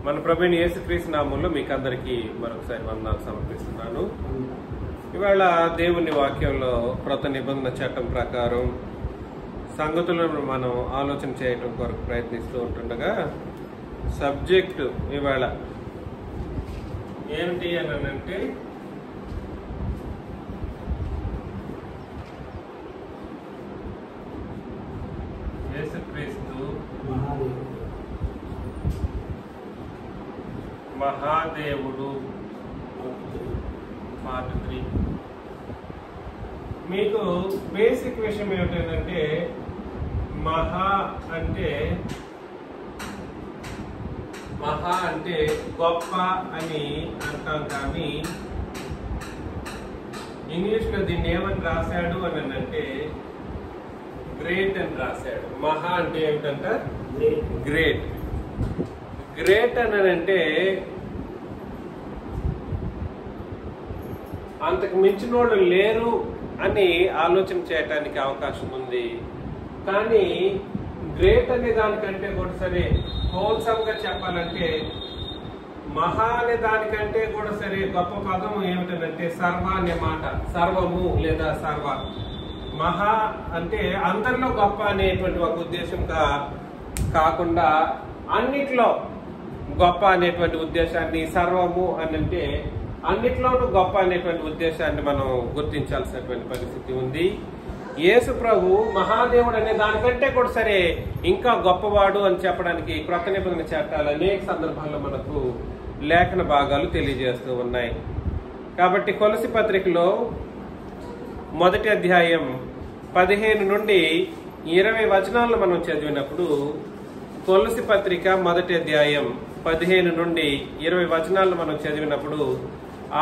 మన ప్రభువైన యేసుక్రీస్తు నామములో మీకు అందరికీ మరొకసారి వందనాలు సమర్పిస్తున్నాను. ఇవాళ దేవుని వాక్యంలో క్రొత్త నిబంధన చట్టం ప్రకారం సంగతులను మనం ఆలోచన చేయటం కొరకు ప్రయత్నిస్తూ ఉంటుండగా సబ్జెక్టు ఇవాళ ఏమిటి అని అంటే యేసుక్రీస్తు మహాదేవుడు పార్ట్ 3. మీకు బేసిక్ విషయం ఏమిటంటే మహా అంటే గొప్ప అని అంటాం, కానీ ఇంగ్లీష్లో దీన్ని ఏమని రాశాడు అని అంటే గ్రేట్ అని రాశాడు. మహా అంటే ఏమిటంట గ్రేట్. గ్రేట్ అని అంటే అంతకు మించిన వాళ్ళు లేరు అని ఆలోచన చేయటానికి అవకాశం ఉంది. కానీ గ్రేట్ అనే దానికంటే కూడా సరే హోల్సమ్గా చెప్పాలంటే మహా అనే దానికంటే కూడా సరే గొప్ప పదం ఏమిటంటే సర్వ అనే మాట. సర్వము లేదా సర్వ. మహా అంటే అందరిలో గొప్ప అనేటువంటి ఒక ఉద్దేశంగా కాకుండా అన్నిట్లో గొప్ప అనేటువంటి ఉద్దేశాన్ని, సర్వము అని అంటే అన్నిట్లోనూ గొప్ప అనేటువంటి ఉద్దేశాన్ని మనం గుర్తించాల్సినటువంటి పరిస్థితి ఉంది. యేసు ప్రభు మహాదేవుడు అనే దానికంటే కూడా సరే ఇంకా గొప్పవాడు అని చెప్పడానికి క్రొత్త నిబంధన చట్టాలు అనేక సందర్భాల్లో మనకు లేఖన భాగాలు తెలియజేస్తూ ఉన్నాయి. కాబట్టి కొలసి పత్రికలో 1వ అధ్యాయం 15 నుండి 20 వచనాలను మనం చదివినప్పుడు, కొలసి పత్రిక 1వ అధ్యాయం 15 నుండి 20 వచనాలను మనం చదివినప్పుడు,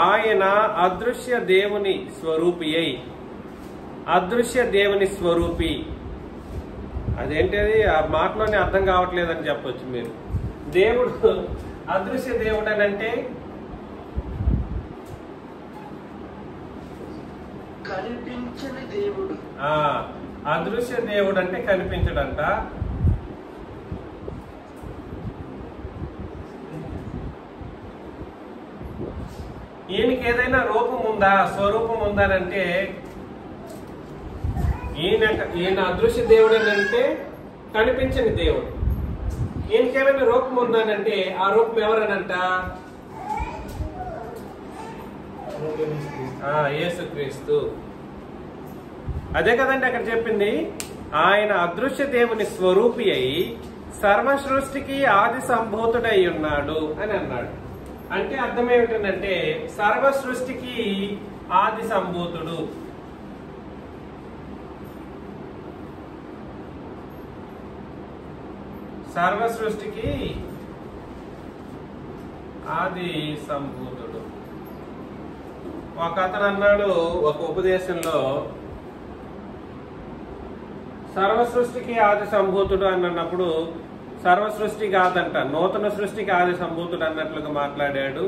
ఆయన అదృశ్య దేవుని స్వరూపి అయి, అదృశ్య దేవుని స్వరూపి అదేంటది ఆ మాటలోనే అర్థం కావట్లేదని చెప్పొచ్చు మీరు. దేవుడు అదృశ్య దేవుడు అని అంటే కనిపించని దేవుడు. అదృశ్య దేవుడు అంటే కనిపించడంట. ఈయనకి ఏదైనా రూపం ఉందా, స్వరూపం ఉందా అంటే ఈయన అదృశ్య దేవుడు అని అంటే కనిపించని దేవుడు. ఈయనకి ఏమైనా రూపం ఉందానంటే ఆ రూపం ఎవరనంట యేసుక్రీస్తు. అదే కదండి అక్కడ చెప్పింది. ఆయన అదృశ్య దేవుని స్వరూపి అయి సర్వ సృష్టికి ఆది సంభూతుడై ఉన్నాడు అని అన్నాడు. అంటే అర్థం ఏమిటంటే సర్వ సృష్టికి ఆది సంభూతుడు. సర్వ సృష్టికి ఆది సంభూతుడు. ఒక అతను అన్నాడు ఒక ఉపదేశంలో, సర్వ సృష్టికి ఆది సంభూతుడు అని అన్నప్పుడు సర్వ సృష్టి కాదంట, నూతన సృష్టికి ఆది సంభూతుడు అన్నట్లుగా మాట్లాడాడు.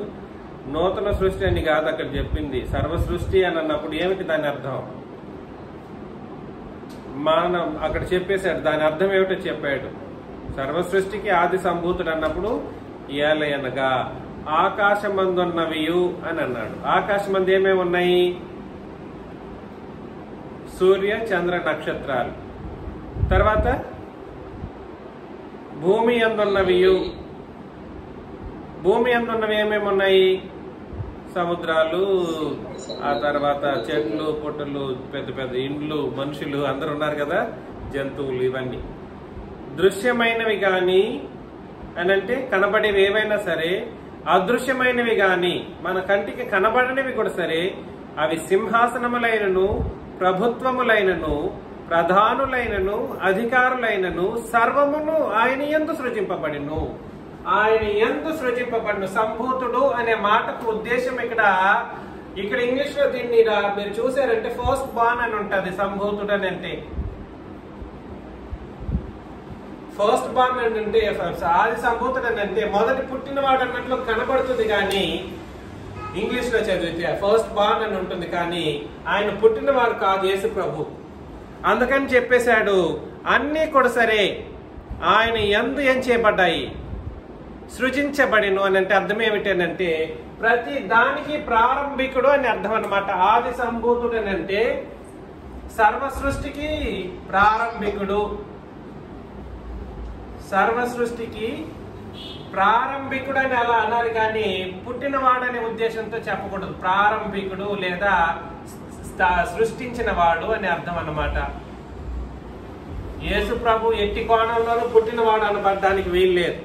నూతన సృష్టి అని కాదు అక్కడ చెప్పింది. సర్వ సృష్టి అని అన్నప్పుడు ఏమిటి దాని అర్థం? మనం అక్కడ చెప్పేశాడు, దాని అర్థం ఏమిటో చెప్పాడు. సర్వ సృష్టికి ఆది సంభూతుడు అన్నప్పుడు ఏలయనగా ఆకాశమందున్నవియు అని అన్నాడు. ఆకాశమందు ఏమేమి ఉన్నాయి? సూర్య చంద్ర నక్షత్రాలు. తర్వాత భూమి అందున్నవియు. భూమి అందున్నవి ఏమేమి ఉన్నాయి? సముద్రాలు, ఆ తర్వాత చెట్లు పుట్టలు, పెద్ద పెద్ద ఇండ్లు, మనుషులు అందరు ఉన్నారు కదా, జంతువులు. ఇవన్నీ దృశ్యమైనవి గాని అని అంటే కనబడేవి ఏవైనా సరే, అదృశ్యమైనవి గాని మన కంటికి కనబడనివి కూడా సరే, అవి సింహాసనములైనను ప్రభుత్వములైనను ప్రధానులైనను అధికారులైనను సర్వమును ఆయన యందు సృజింపబడిను. ఆయన యందు సృజింపబడిన సంభూతుడు అనే మాటకు ఉద్దేశం ఇక్కడ ఇంగ్లీష్ లో దీన్ని మీరు చూసారంటే ఫస్ట్ బార్న్ అని ఉంటది. సంభూతుడు అని అంటే ఫస్ట్ బార్న్ అని అంటే ఆది సంభూతుడు అని అంటే మొదటి పుట్టినవాడు అన్నట్లు కనబడుతుంది, కానీ ఇంగ్లీష్ లో చదివితే ఫస్ట్ బార్న్ అని ఉంటుంది, కానీ ఆయన పుట్టినవాడు కాదు యేసు ప్రభు. అందుకని చెప్పేశాడు అన్నీ కూడా సరే ఆయన యందు ఏం చేయబడ్డాయి? సృజించబడిను అని అంటే అర్థం ఏమిటనంటే ప్రతి దానికి ప్రారంభికుడు అని అర్థం అన్నమాట. ఆది సంభూతుడు అని అంటే సర్వ సృష్టికి ప్రారంభికుడు, సర్వ సృష్టికి ప్రారంభికుడు అని అలా అనాలి, కానీ పుట్టినవాడనే ఉద్దేశంతో చెప్పకూడదు. ప్రారంభికుడు లేదా సృష్టించిన వాడు అని అర్థం అన్నమాట. యేసు ప్రభు ఎట్టి కోణంలోనూ పుట్టినవాడు అనబడడానికి వీల్లేదు.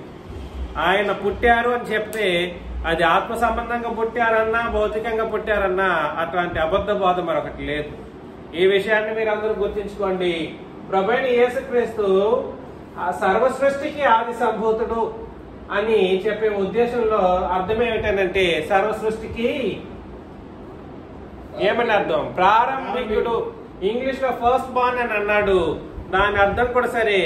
ఆయన పుట్టారు అని చెప్తే అది ఆత్మ సంబంధంగా పుట్టారన్నా భౌతికంగా పుట్టారన్నా అట్లాంటి అబద్ధ బోధ మరొకటి లేదు. ఈ విషయాన్ని మీరు అందరూ గుర్తించుకోండి. ప్రభువైన యేసుక్రీస్తు ఆ సర్వ సృష్టికి ఆది సంభూతుడు అని చెప్పే ఉద్దేశంలో అర్థం ఏమిటంటే సర్వ సృష్టికి ఏమని అర్థం? ప్రారంభికుడు. ఇంగ్లీష్ లో ఫస్ట్ బార్న్ అని అన్నాడు. దాని అర్థం కూడా సరే,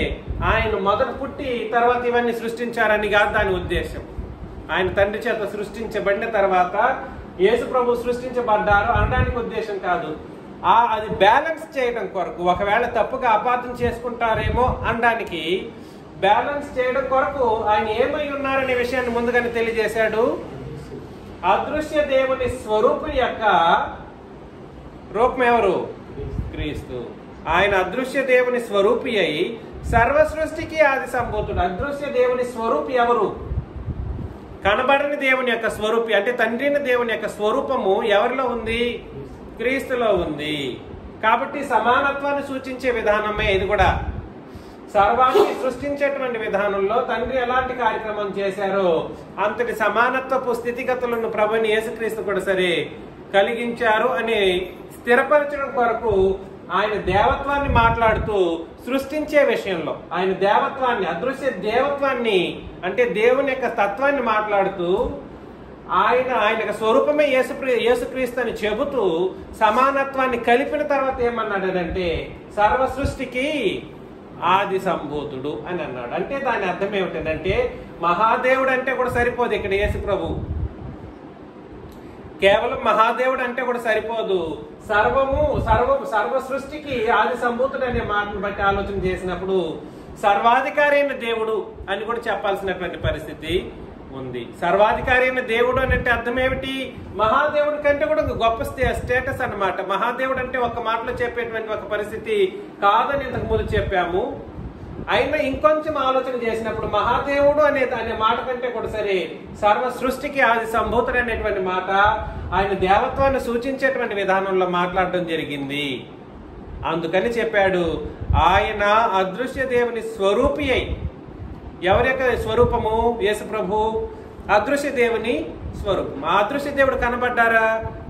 ఆయన మొదట పుట్టి తర్వాత ఇవన్నీ సృష్టించారని కాదు దాని ఉద్దేశం. ఆయన తండ్రి చేత సృష్టించబడిన తర్వాత యేసు ప్రభు సృష్టించబడ్డారు అనడానికి ఉద్దేశం కాదు. అది బ్యాలెన్స్ చేయడం కొరకు, ఒకవేళ తప్పుగా అపార్థం చేసుకుంటారేమో అనడానికి బ్యాలెన్స్ చేయడం కొరకు ఆయన ఏమై ఉన్నారనే విషయాన్ని ముందుగానే తెలియజేశాడు. అదృశ్య దేవుని స్వరూపం యొక్క రూపం ఎవరు? క్రీస్తు. ఆయన అదృశ్య దేవుని స్వరూపి అయి సర్వ సృష్టికి ఆది సంభూతుడు. అదృశ్య దేవుని స్వరూపి ఎవరు? కనబడని దేవుని యొక్క స్వరూపి అంటే తండ్రిని దేవుని యొక్క స్వరూపము ఎవరిలో ఉంది? క్రీస్తులో ఉంది. కాబట్టి సమానత్వాన్ని సూచించే విధానమే ఇది కూడా. సర్వాన్ని సృష్టించేటువంటి విధానంలో తండ్రి ఎలాంటి కార్యక్రమం చేశారో అంతటి సమానత్వపు స్థితిగతులను ప్రభువైన యేసుక్రీస్తు కూడా సరే కలిగించారు అని స్థిరపరచడం కొరకు ఆయన దేవత్వాన్ని మాట్లాడుతూ సృష్టించే విషయంలో ఆయన దేవత్వాన్ని, అదృశ్య దేవత్వాన్ని అంటే దేవుని యొక్క తత్వాన్ని మాట్లాడుతూ ఆయన స్వరూపమే యేసుక్రీస్తు అని చెబుతూ సమానత్వాన్ని కలిపిన తర్వాత ఏమన్నాడంటే సర్వ సృష్టికి ఆది సంభూతుడు అని అన్నాడు. అంటే దాని అర్థం ఏమిటంటే మహాదేవుడు అంటే కూడా సరిపోదు. ఇక్కడ యేసు ప్రభు కేవలం మహాదేవుడు అంటే కూడా సరిపోదు. సర్వ సృష్టికి ఆది సంభూతుడు అనే మాటను బట్టి ఆలోచన చేసినప్పుడు సర్వాధికారి అయిన దేవుడు అని కూడా చెప్పాల్సినటువంటి పరిస్థితి ఉంది. సర్వాధికారి అయిన దేవుడు అని అంటే అర్థం ఏమిటి? మహాదేవుడి కంటే కూడా గొప్ప స్టేటస్ అన్నమాట. మహాదేవుడు అంటే ఒక మాటలో చెప్పేటువంటి ఒక పరిస్థితి కాదని ఇంతకు ముందు చెప్పాము. అయినా ఇంకొంచెం ఆలోచన చేసినప్పుడు మహాదేవుడు అనే మాట కంటే కూడా సరే సర్వ సృష్టికి ఆది సంభూతుడు అనేటువంటి మాట ఆయన దేవత్వాన్ని సూచించేటువంటి విధానంలో మాట్లాడడం జరిగింది. అందుకని చెప్పాడు ఆయన అదృశ్య దేవుని స్వరూపి అయి. ఎవరి యొక్క స్వరూపము? యేసు ప్రభు అదృశ్య దేవుని స్వరూపం. ఆ అదృశ్య దేవుడు కనబడ్డారా?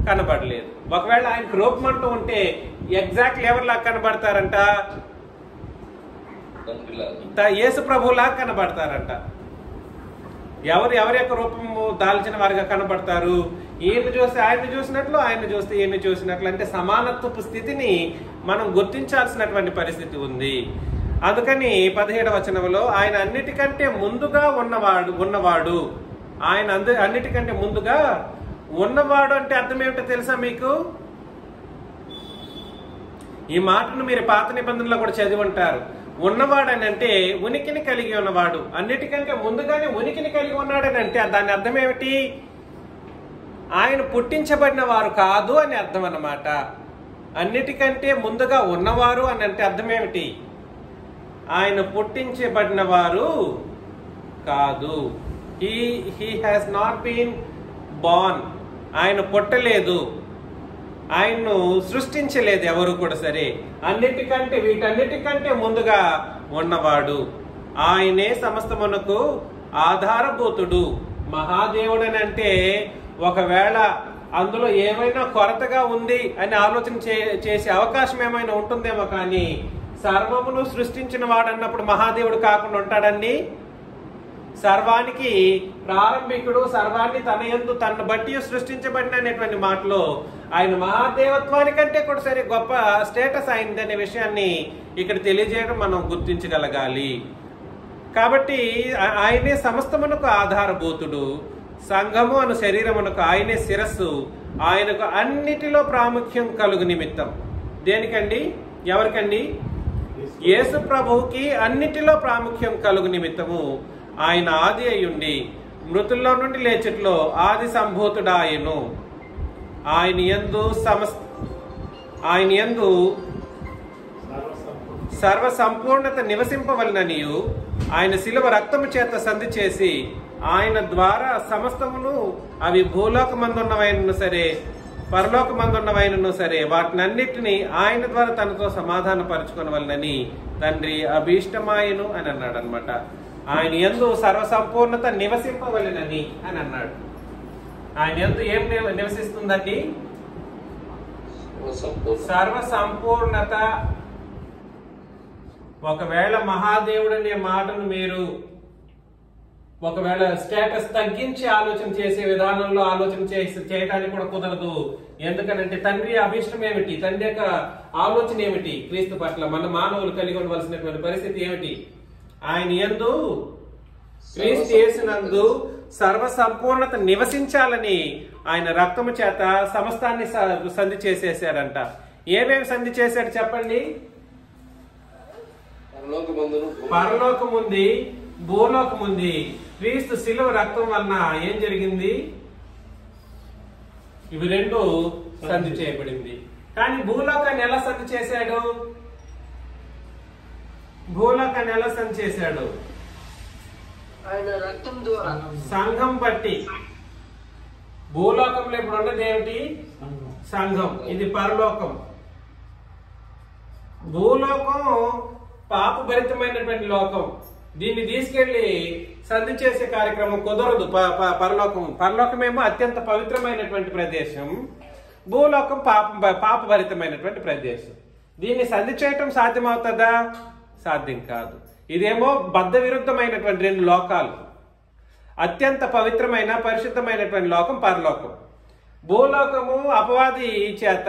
కనబడలేదు. ఒకవేళ ఆయనకు రూపం అంటూ ఉంటే ఎగ్జాక్ట్ ఎవరిలా కనబడతారంట? యేసు ప్రభులా కనబడతారంట. ఎవరి యొక్క రూపము దాల్చిన వారిగా కనబడతారు? ఈయన చూస్తే ఆయన చూసినట్లు, ఆయన చూస్తే ఈయన చూసినట్లు. అంటే సమానత్వపు స్థితిని మనం గుర్తించాల్సినటువంటి పరిస్థితి ఉంది. అందుకని 17వ వచనంలో ఆయన అన్నిటికంటే ముందుగా ఉన్నవాడు ఆయన అన్నిటికంటే ముందుగా ఉన్నవాడు అంటే అర్థం ఏమిటో తెలుసా మీకు? ఈ మాటను మీరు పాత నిబంధనలో కూడా చదివి ఉంటారు. ఉన్నవాడు అని అంటే ఉనికిని కలిగి ఉన్నవాడు. అన్నిటికంటే ముందుగానే ఉనికిని కలిగి ఉన్నాడని అంటే దాని అర్థం ఏమిటి? ఆయన పుట్టించబడిన వారు కాదు అని అర్థం అన్నమాట. అన్నిటికంటే ముందుగా ఉన్నవారు అని అంటే అర్థం ఏమిటి? ఆయన పుట్టించబడిన వారు కాదు. He has not been born. ఆయన పుట్టలేదు, ఆయన్ను సృష్టించలేదు ఎవరు కూడా సరే. వీటన్నిటికంటే ముందుగా ఉన్నవాడు ఆయనే సమస్తమునకు ఆధారభూతుడు. మహాదేవుడు అని అంటే ఒకవేళ అందులో ఏమైనా కొరతగా ఉంది అని ఆలోచన చేసే అవకాశం ఏమైనా ఉంటుందేమో, కానీ సర్వమును సృష్టించిన వాడు అన్నప్పుడు మహాదేవుడు కాకుండా ఉంటాడండి? సర్వానికి ప్రారంభికుడు, సర్వాన్ని తన యందు తనను బట్టి సృష్టించబడిన అనేటువంటి మాటలో ఆయన మహాదేవత్వానికంటే కూడా సరే గొప్ప స్టేటస్ అయింది అనే విషయాన్ని ఇక్కడ తెలియజేయడం మనం గుర్తించగలగాలి. కాబట్టి ఆయనే సమస్తమునకు ఆధారభూతుడు. సంఘము అను శరీరమునకు ఆయనే శిరస్సు. ఆయనకు అన్నిటిలో ప్రాముఖ్యం కలుగు నిమిత్తం. దేనికండి? ఎవరికండి? యేసు ప్రభువుకి అన్నిటిలో ప్రాముఖ్యం కలుగు నిమిత్తము ఆయన ఆది అయ్యుండి మృతుల్లో నుండి లేచట్లో ఆది సంభూతుడాయను. ఆయన యందు సర్వ సంపూర్ణత నివసింపవలననియు ఆయన శిలువ రక్తము చేత సంధి చేసి ఆయన ద్వారా సమస్తమును, అవి భూలోకమందున్నవైనను సరే పరలోకమందున్నవైనను సరే, వాటినన్నిటినీ ఆయన ద్వారా తనతో సమాధాన పరచుకొనవలనని తండ్రి అభీష్టమాయను అని అన్నాడు అనమాట. ఆయన యందు సర్వ సంపూర్ణత నివసింపవలెనని అని అన్నాడు. ఆయన యందు ఏం నివసిస్తుందండి? సర్వ సంపూర్ణత. ఒకవేళ మహాదేవుడు అనే మాటను మీరు ఒకవేళ స్టేటస్ తగ్గించి ఆలోచన చేసే విధానంలో ఆలోచన చేయడానికి కూడా కుదరదు. ఎందుకనంటే తండ్రి అభిష్టం ఏమిటి, తండ్రి యొక్క ఆలోచన ఏమిటి క్రీస్తు పట్ల మన మానవులు కలిగి ఉండవలసినటువంటి పరిస్థితి ఏమిటి? ఆయన యందు క్రీస్తు యేసునందు సర్వ సంపూర్ణత నివసించాలని ఆయన రక్తము చేత సమస్తాన్ని సంధి చేసేసారంట. ఏమేమి సంధి చేశాడు చెప్పండి? పరలోకముంది, భూలోకముంది. క్రీస్తు శిలువ రక్తం వలన ఏం జరిగింది? ఇవి రెండు సంధి చేయబడింది. కానీ భూలోకాన్ని ఎలా సంధి చేశాడు? భూలోకాన్ని ఎలా సంధి చేశాడు? ఆయన రక్తం ద్వారా, సంఘం బట్టి. భూలోకంలో ఇప్పుడు ఉన్నది ఏమిటి? సంఘం. ఇది పరలోకం. భూలోకం పాపభరితమైనటువంటి లోకం. దీన్ని తీసుకెళ్లి సంధి చేసే కార్యక్రమం కుదరదు. పరలోకమేమో అత్యంత పవిత్రమైనటువంటి ప్రదేశం, భూలోకం పాపభరితమైనటువంటి ప్రదేశం. దీన్ని సంధి చేయటం సాధ్యమవుతుందా? సాధ్యం కాదు. ఇదేమో బద్ధ విరుద్ధమైనటువంటి రెండు లోకాలు. అత్యంత పవిత్రమైన పరిశుద్ధమైనటువంటి లోకం పరలోకం. భూలోకము అపవాది చేత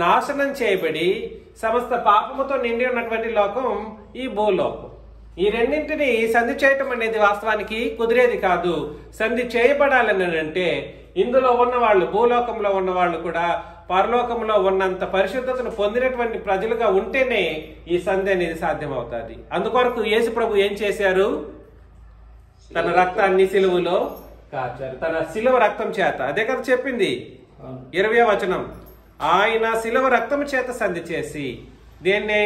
నాశనం చేయబడి సమస్త పాపముతో నిండి ఉన్నటువంటి లోకం ఈ భూలోకం. ఈ రెండింటిని సంధి చేయటం అనేది వాస్తవానికి కుదిరేది కాదు. సంధి చేయబడాలని అంటే ఇందులో ఉన్నవాళ్ళు, భూలోకంలో ఉన్నవాళ్ళు కూడా పరలోకంలో ఉన్నంత పరిశుద్ధతను పొందినటువంటి ప్రజలుగా ఉంటేనే ఈ సంధి అనేది సాధ్యమవుతుంది. అందుకొరకు యేసు ప్రభు ఏం చేశారు? తన రక్తాన్ని సిలువలో కాచారు. తన సిలువ రక్తం చేత. అదే కదా చెప్పింది 20వ వచనం. ఆయన సిలువ రక్తం చేత సంధి చేసి దేన్నే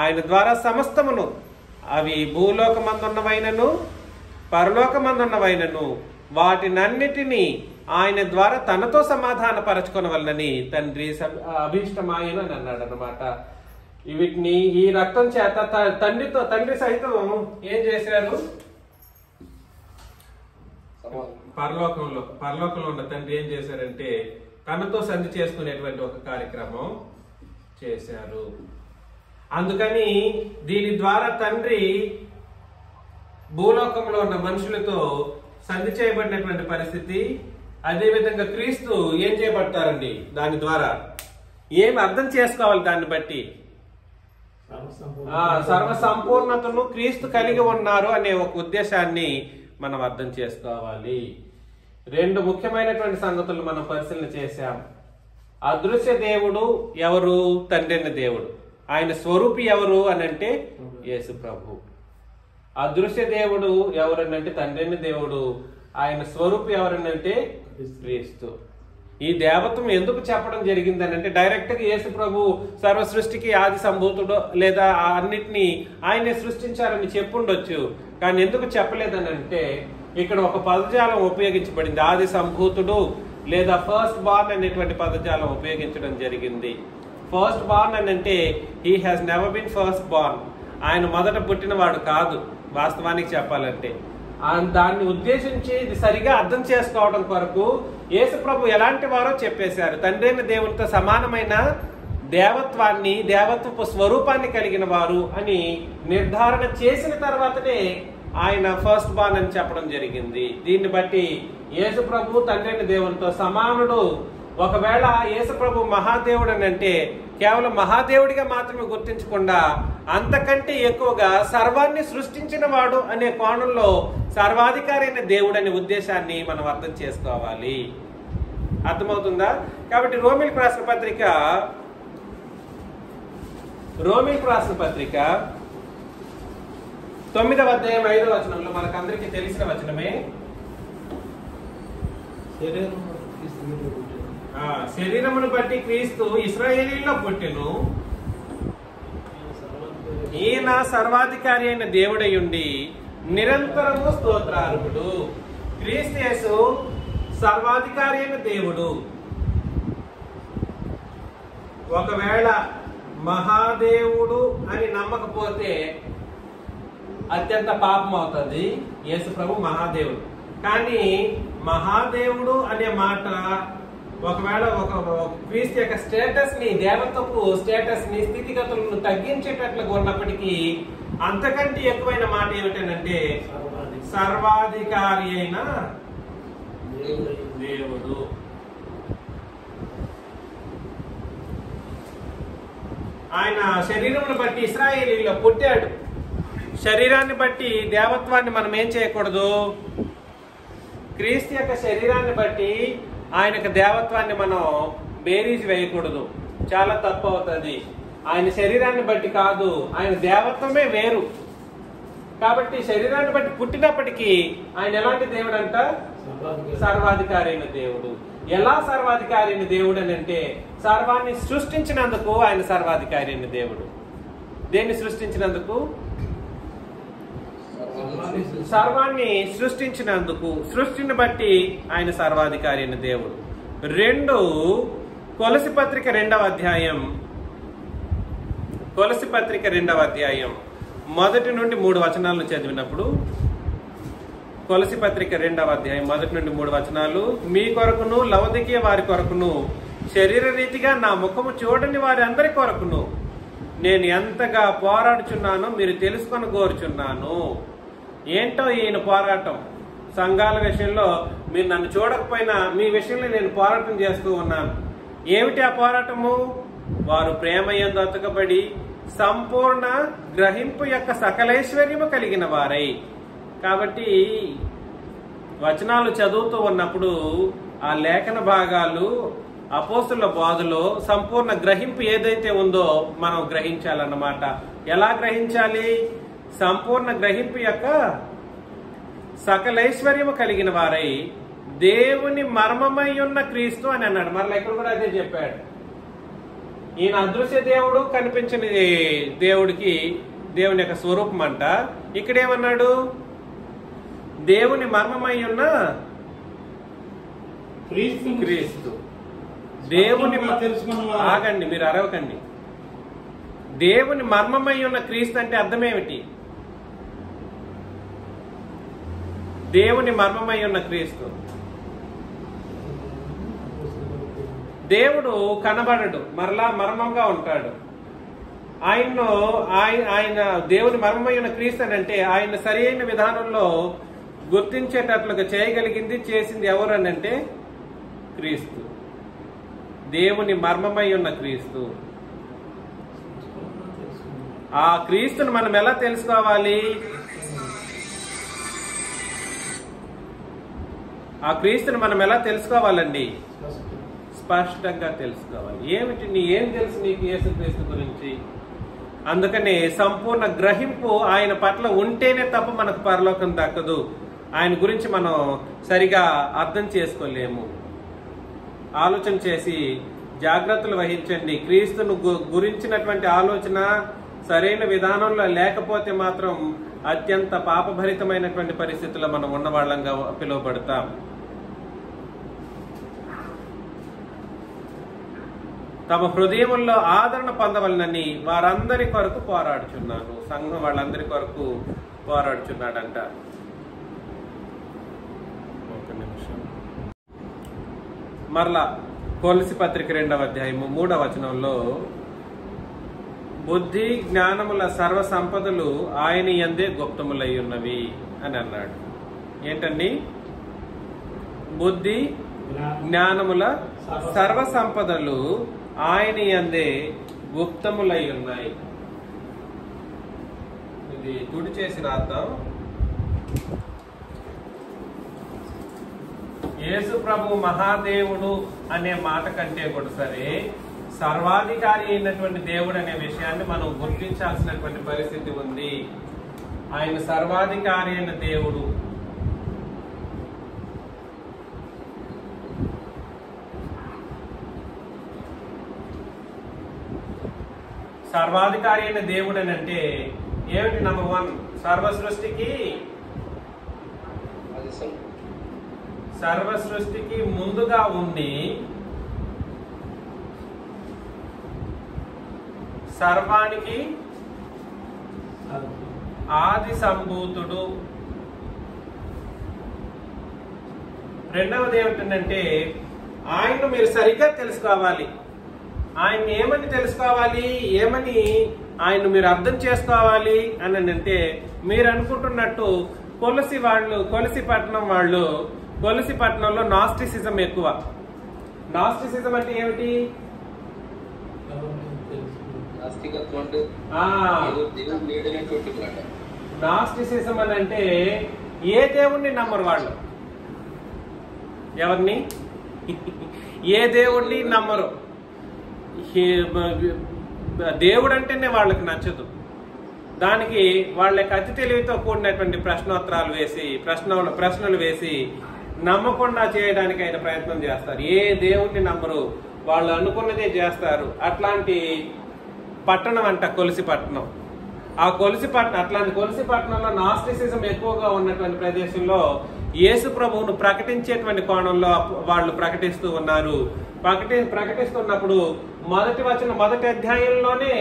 ఆయన ద్వారా సమస్తమును, అవి భూలోకమందున్నవైనను పరలోకమందున్నవైనను, వాటినన్నిటినీ ఆయన ద్వారా తనతో సమాధాన పరచుకొనవలనని తండ్రి అభీష్టమాయను అని అన్నాడు అనమాట. వీటిని ఈ రక్తం చేత తండ్రి సైతం ఏం చేశారు? పరలోకంలో ఉన్న తండ్రి ఏం చేశారంటే తనతో సంధి చేసుకునేటువంటి ఒక కార్యక్రమం చేశారు. అందుకని దీని ద్వారా తండ్రి భూలోకంలో ఉన్న మనుషులతో సంధి చేయబడినటువంటి పరిస్థితి. అదే విధంగా క్రీస్తు ఏం చేయబడతారండి? దాని ద్వారా ఏమి అర్థం చేసుకోవాలి? దాన్ని బట్టి సర్వ సంపూర్ణతను క్రీస్తు కలిగి ఉన్నారు అనే ఒక ఉద్దేశాన్ని మనం అర్థం చేసుకోవాలి. రెండు ముఖ్యమైనటువంటి సంగతులు మనం పరిశీలన చేశాం. అదృశ్య దేవుడు ఎవరు? తండ్రి అయిన దేవుడు. ఆయన స్వరూపి ఎవరు అని అంటే యేసు ప్రభు. అదృశ్య దేవుడు ఎవరనంటే తండ్రి అయిన దేవుడు. ఆయన స్వరూపి ఎవరనంటే క్రీస్తు. ఈ దేవత్వం ఎందుకు చెప్పడం జరిగిందని అంటే డైరెక్ట్ గా యేసు ప్రభు సర్వ సృష్టికి ఆది సంభూతుడు లేదా అన్నిటినీ ఆయనే సృష్టించారని చెప్పుండొచ్చు. కానీ ఎందుకు చెప్పలేదని అంటే ఇక్కడ ఒక పదజాలం ఉపయోగించబడింది. ఆది సంభూతుడు లేదా ఫస్ట్ బార్న్ అనేటువంటి పదజాలం ఉపయోగించడం జరిగింది. ఫస్ట్ బార్న్ అని అంటే he has never been first born. ఆయన మొదట పుట్టినవాడు కాదు వాస్తవానికి చెప్పాలంటే. దాన్ని ఉద్దేశించి ఇది సరిగా అర్థం చేసుకోవడం కొరకు యేసు ప్రభు ఎలాంటి వారో చెప్పేశారు. తండ్రి అయిన దేవునితో సమానమైన దేవత్వాన్ని, దేవత్వపు స్వరూపాన్ని కలిగిన వారు అని నిర్ధారణ చేసిన తర్వాతనే ఆయన ఫస్ట్ బార్న్ అని చెప్పడం జరిగింది. దీన్ని బట్టి యేసు ప్రభు తండ్రి అయిన దేవునితో సమానుడు. ఒకవేళ యేసు ప్రభు మహాదేవుడు అని అంటే కేవలం మహాదేవుడిగా మాత్రమే గుర్తించకుండా అంతకంటే ఎక్కువగా సర్వాన్ని సృష్టించిన వాడు అనే కోణంలో సర్వాధికారి అయిన దేవుడు అనే ఉద్దేశాన్ని మనం అర్థం చేసుకోవాలి. అర్థమవుతుందా? కాబట్టి రోమిలకు రాసిన పత్రిక 9వ అధ్యాయం 5వ వచనంలో మనకందరికీ తెలిసిన వచనమే, శరీరమును బట్టి క్రీస్తు ఇశ్రాయేలీలో పుట్టెను, ఈయన సర్వాధికారి అయిన దేవుడై ఉండి నిరంతరము స్తోత్రార్హుడు. క్రీస్తు యేసు సర్వాధికారి అయిన దేవుడు. ఒకవేళ మహాదేవుడు అని నమ్మకపోతే అత్యంత పాపం అవుతుంది. యేసు ప్రభు మహాదేవుడు. కానీ మహాదేవుడు అనే మాట ఒకవేళ ఒక క్రీస్తు యొక్క స్టేటస్ ని, దేవతపు స్టేటస్ ని, స్థితిగతులను తగ్గించేటట్లుగా ఉన్నప్పటికీ అంతకంటే ఎక్కువైన మాట ఏమిటంటే సర్వాధికారి అయిన దేవుడు. ఆయన శరీరమును బట్టి ఇశ్రాయేలీలో పుట్టాడు. శరీరాన్ని బట్టి దేవత్వాన్ని మనం ఏం చేయకూడదు. క్రీస్తు యొక్క శరీరాన్ని బట్టి ఆయనకు దేవత్వాన్ని మనం బేరీజ్ వేయకూడదు. చాలా తప్పు అవుతుంది. ఆయన శరీరాన్ని బట్టి కాదు, ఆయన దేవత్వమే వేరు. కాబట్టి శరీరాన్ని బట్టి పుట్టినప్పటికీ ఆయన ఎలాంటి దేవుడు అంట? సర్వాధికారి అయిన దేవుడు. ఎలా సర్వాధికారి అయిన దేవుడు అని అంటే, సర్వాన్ని సృష్టించినందుకు ఆయన సర్వాధికారి అయిన దేవుడు. దేన్ని సృష్టించినందుకు? సర్వాన్ని సృష్టించినందుకు, సృష్టిని బట్టి ఆయన సర్వాధికారి అయిన దేవుడు. 2 కొలసి పత్రిక 2వ అధ్యాయం, కొలసి పత్రిక 2వ అధ్యాయం 1 నుండి 3 వచనాలను చదివినప్పుడు, కొలసి పత్రిక 2వ అధ్యాయం 1 నుండి 3 వచనాలు, మీ కొరకును లవదికీయ వారి కొరకును శరీర రీతిగా నా ముఖము చూడని వారి అందరి కొరకును నేను ఎంతగా పోరాడుచున్నానో మీరు తెలుసుకొని కోరుచున్నాను. ఏంటో ఈయన పోరాటం? సంఘాల విషయంలో మీరు నన్ను చూడకపోయినా మీ విషయంలో నేను పోరాటం చేస్తూ ఉన్నాను. ఏమిటి ఆ పోరాటము? వారు ప్రేమ యందు అతకబడి సంపూర్ణ గ్రహింపు యొక్క సకలైశ్వర్యము కలిగిన వారై. కాబట్టి వచనాలు చదువుతూ ఉన్నప్పుడు ఆ లేఖన భాగాలు, అపోస్తుల బోధలో సంపూర్ణ గ్రహింపు ఏదైతే ఉందో మనం గ్రహించాలన్నమాట. ఎలా గ్రహించాలి? సంపూర్ణ గ్రహింపు యొక్క సకలైశ్వర్యము కలిగిన వారై దేవుని మర్మమై ఉన్న క్రీస్తు అని అన్నాడు. మరలా ఇక్కడ కూడా అదే చెప్పాడు. ఈయన అదృశ్య దేవుడు, కనిపించని దేవుడికి దేవుని యొక్క స్వరూపం అంట. ఇక్కడేమన్నాడు? దేవుని మర్మమై ఉన్న క్రీస్తు. దేవుని, ఆగండి మీరు అరవకండి. దేవుని మర్మమై ఉన్న క్రీస్తు అంటే అర్థం ఏమిటి? దేవుని మర్మమై ఉన్న క్రీస్తు. దేవుడు కనబడడు, మరలా మర్మంగా ఉంటాడు. ఆయన దేవుని మర్మమై ఉన్న క్రీస్తు అని అంటే ఆయన సరైన విధానంలో గుర్తించేటట్లుగా చేయగలిగింది, చేసింది ఎవరు అని అంటే క్రీస్తు. దేవుని మర్మమై ఉన్న క్రీస్తు. ఆ క్రీస్తుని మనం ఎలా తెలుసుకోవాలి? ఆ క్రీస్తుని మనం ఎలా తెలుసుకోవాలండి? స్పష్టంగా తెలుసుకోవాలి. ఏమిటి ఏం తెలుసు నీకు యేసుక్రీస్తు గురించి? అందుకనే సంపూర్ణ గ్రహింపు ఆయన పట్ల ఉంటేనే తప్ప మనకు పరలోకం దక్కదు. ఆయన గురించి మనం సరిగా అర్థం చేసుకోలేము. ఆలోచన చేసి జాగ్రత్తలు వహించండి. క్రీస్తును గురించినటువంటి ఆలోచన సరైన విధానంలో లేకపోతే మాత్రం అత్యంత పాపభరితమైనటువంటి పరిస్థితుల్లో మనం ఉన్న వాళ్ళంగా పిలువబడతాం. తమ హృదయముల్లో ఆదరణ పొందవలనని వారందరి కొరకు పోరాడుచున్నాను. సంఘం వాళ్ళందరి కొరకు పోరాడుచున్నాడంట. ఒక నిమిషం. మరలా కొలసి పత్రిక 2వ అధ్యాయము 3వ వచనంలో, బుద్ధి జ్ఞానముల సర్వ సంపదలు ఆయన యందే గుప్తములై ఉన్నవి అని అన్నాడు. ఏంటండి? బుద్ధి జ్ఞానముల సర్వ సంపదలు ఆయన యందే గుప్తములై ఉన్నాయి. ఇది తుడి చేసిన అర్థం. యేసు ప్రభు మహాదేవుడు అనే మాట కంటే కూడా సరే సర్వాధికారి అయినటువంటి దేవుడు అనే విషయాన్ని మనం గుర్తించాల్సినటువంటి పరిస్థితి ఉంది. ఆయన సర్వాధికారి అయిన దేవుడు. సర్వాధికారి అయిన దేవుడు అని అంటే ఏమిటి? నంబర్ 1, సర్వ సృష్టికి ముందుగా ఉండి సర్వానికి ఆది సంభూతుడు. రెండవది ఏమిటంటే ఆయన మీరు సరిగ్గా తెలుసుకోవాలి. ఆయన ఏమని తెలుసుకోవాలి, ఏమని ఆయన మీరు అర్థం చేసుకోవాలి అని అంటే, మీరు అనుకుంటున్నట్టు కొలసి పట్టణంలో నాస్టిసిజం ఎక్కువ. నాస్టిసిజం అంటే ఏమిటి? నాస్టిసిజం అని అంటే ఏ దేవుణ్ణి నమ్మరు వాళ్ళు. ఎవరిని? ఏ దేవుణ్ణి నమ్మరు. దేవుడు అంటేనే వాళ్ళకి నచ్చదు. దానికి వాళ్ళకి అతి తెలివితో కూడినటువంటి ప్రశ్నోత్తరాలు వేసి ప్రశ్నలు వేసి నమ్మకుండా చేయడానికి ఆయన ప్రయత్నం చేస్తారు. ఏ దేవుణ్ణి నమ్మరు, వాళ్ళు అనుకున్నదే చేస్తారు. అట్లాంటి పట్టణం అంట కొలిసి పట్టణం. అట్లాంటి కొలిసి పట్టణంలో నాస్టిసిజం ఎక్కువగా ఉన్నటువంటి ప్రదేశంలో యేసు ప్రభువును ప్రకటించేటువంటి కోణంలో వాళ్ళు ప్రకటిస్తూ ఉన్నారు. ప్రకటిస్తున్నప్పుడు మొదటి అధ్యాయంలోనే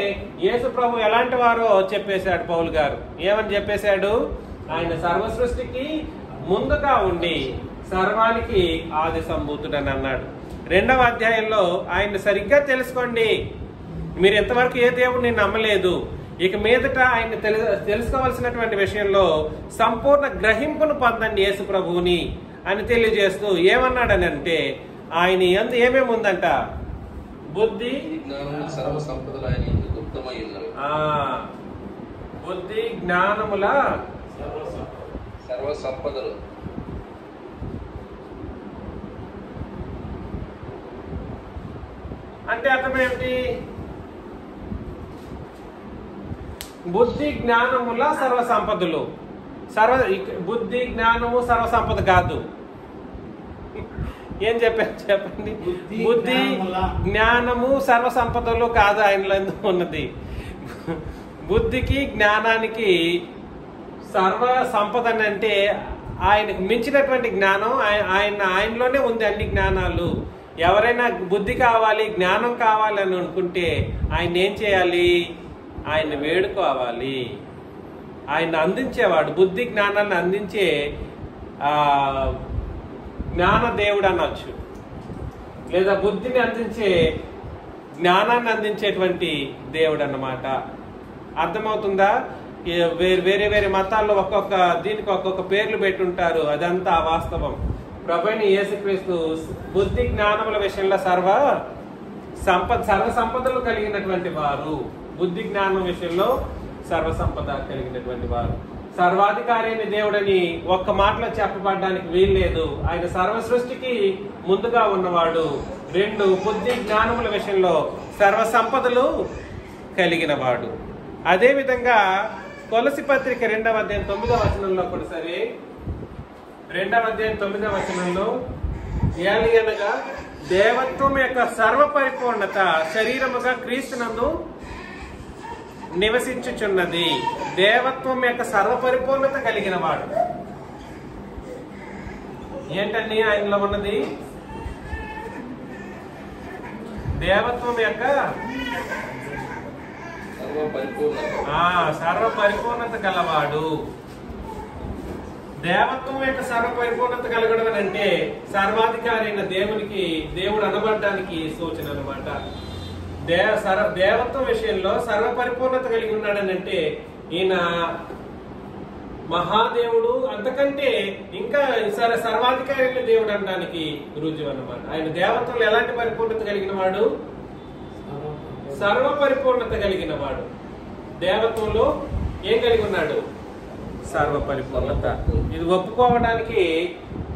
యేసు ప్రభు ఎలాంటి వారో చెప్పేశాడు పౌలు గారు. ఏమని చెప్పేశాడు? ఆయన సర్వ సృష్టికి ముందుగా ఉండి సర్వానికి ఆది సంభూతుడని అన్నాడు. 2వ అధ్యాయంలో ఆయన సరిగ్గా తెలుసుకోండి, మీరు ఎంతవరకు ఏ దేవుడిని నమ్మలేదు, ఇక మీదట ఆయన తెలుసుకోవాల్సినటువంటి విషయంలో సంపూర్ణ గ్రహింపును పొందండి యేసు ప్రభువుని అని తెలియజేస్తూ ఏమన్నాడని అంటే, ఆయన యందు ఏమేమి ఉందంట? బుద్ధి, బుద్ధి జ్ఞానముల సర్వ సంపదలు. అంటే అర్థం ఏమిటి? బుద్ధి జ్ఞానముల సర్వ సంపదలు. బుద్ధి జ్ఞానము సర్వ సంపద కాదు. ఏం చెప్పండి? బుద్ధి జ్ఞానము సర్వ సంపదలు కాదు ఆయనలో ఎందుకు ఉన్నది. బుద్ధికి జ్ఞానానికి సర్వ సంపద అంటే ఆయనకు మించినటువంటి జ్ఞానం ఆయనలోనే ఉంది. అన్ని జ్ఞానాలు. ఎవరైనా బుద్ధి కావాలి, జ్ఞానం కావాలి అని అనుకుంటే ఆయన ఏం చేయాలి? ఆయన వేడుకోవాలి. ఆయన అందించేవాడు. బుద్ధి జ్ఞానాన్ని అందించే జ్ఞాన దేవుడు అనొచ్చు, లేదా బుద్ధిని అందించే జ్ఞానాన్ని అందించేటువంటి దేవుడు అన్నమాట. అర్థమవుతుందా? వేరే వేరే మతాల్లో దీనికి ఒక్కొక్క పేర్లు పెట్టుంటారు. అదంతా వాస్తవం. ప్రభువైన యేసుక్రీస్తు బుద్ధి జ్ఞానముల విషయంలో సర్వ సంపదలు కలిగినటువంటి వారు. బుద్ధి జ్ఞానం విషయంలో సర్వ సంపద కలిగినటువంటి వారు. సర్వాధికారి అయిన దేవుడని ఒక్క మాటలో చెప్పబడడానికి వీల్లేదు. ఆయన సర్వ సృష్టికి ముందుగా ఉన్నవాడు. 2, బుద్ధి జ్ఞానముల విషయంలో సర్వ సంపదలు కలిగిన వాడు. అదే విధంగా కొలసి పత్రిక 2వ అధ్యాయం 9వ వచనంలో కూడా సరే, 2వ అధ్యాయం 9వ వచనంలో ఏలయనగా దేవత్వం యొక్క సర్వ పరిపూర్ణత శరీరముగా క్రీస్తునందు నివసించుచున్నది. దేవత్వం యొక్క సర్వ పరిపూర్ణత కలిగిన వాడు. ఏంటండి ఆయనలో ఉన్నది? దేవత్వం యొక్క సర్వ పరిపూర్ణత గలవాడు. దేవత్వం యొక్క సర్వ పరిపూర్ణత కలగడం అంటే సర్వాధికారి అయిన దేవుడు అనబడడానికి సూచన అనమాట. దేవత్వం విషయంలో సర్వ పరిపూర్ణత కలిగి ఉన్నాడని అంటే ఈయన మహాదేవుడు. అంతకంటే ఇంకా సర్వాధికారి అయిన దేవుడు అనడానికి రుజువు అన్నమాట. ఆయన దేవత్వంలో ఎలాంటి పరిపూర్ణత కలిగిన వాడు? సర్వ పరిపూర్ణత కలిగిన వాడు. దేవత్వంలో ఏం కలిగి ఉన్నాడు? సర్వ పరిపూర్ణత. ఇది ఒప్పుకోవడానికి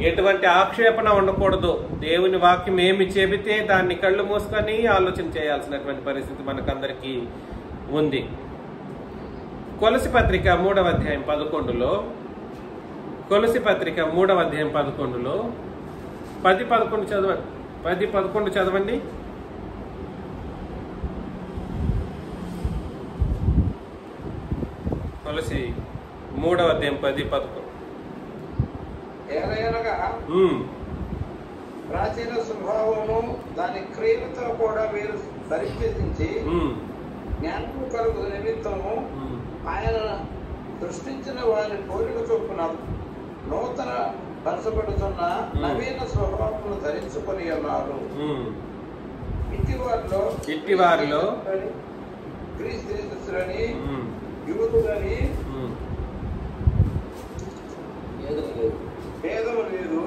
ఎటువంటి ఆక్షేపణ ఉండకూడదు. దేవుని వాక్యం ఏమి చెబితే దాన్ని కళ్ళు మూసుకొని ఆలోచన చేయాల్సినటువంటి పరిస్థితి మనకందరికీ ఉంది. కొలసి పత్రిక 3వ అధ్యాయం 11లో, కొలసి పత్రిక 3వ అధ్యాయం 11లో 10-11 చదవండి. కొలసి 3వ అధ్యాయం 10-11. ఏలయనగా ప్రాచీన స్వభావమును దాని క్రియలతో కూడా మీరు పరిశీలించి జ్ఞానము కలుగు నిమిత్తము ఆయన సృష్టించిన వారి పోలిక చొప్పున నూతన పరచబడుతున్న నవీన స్వభావమును ధరించుకొని ఉన్నారు. ఇట్టి వారిలో క్రీస్తుని యూదులని భేదము లేదు.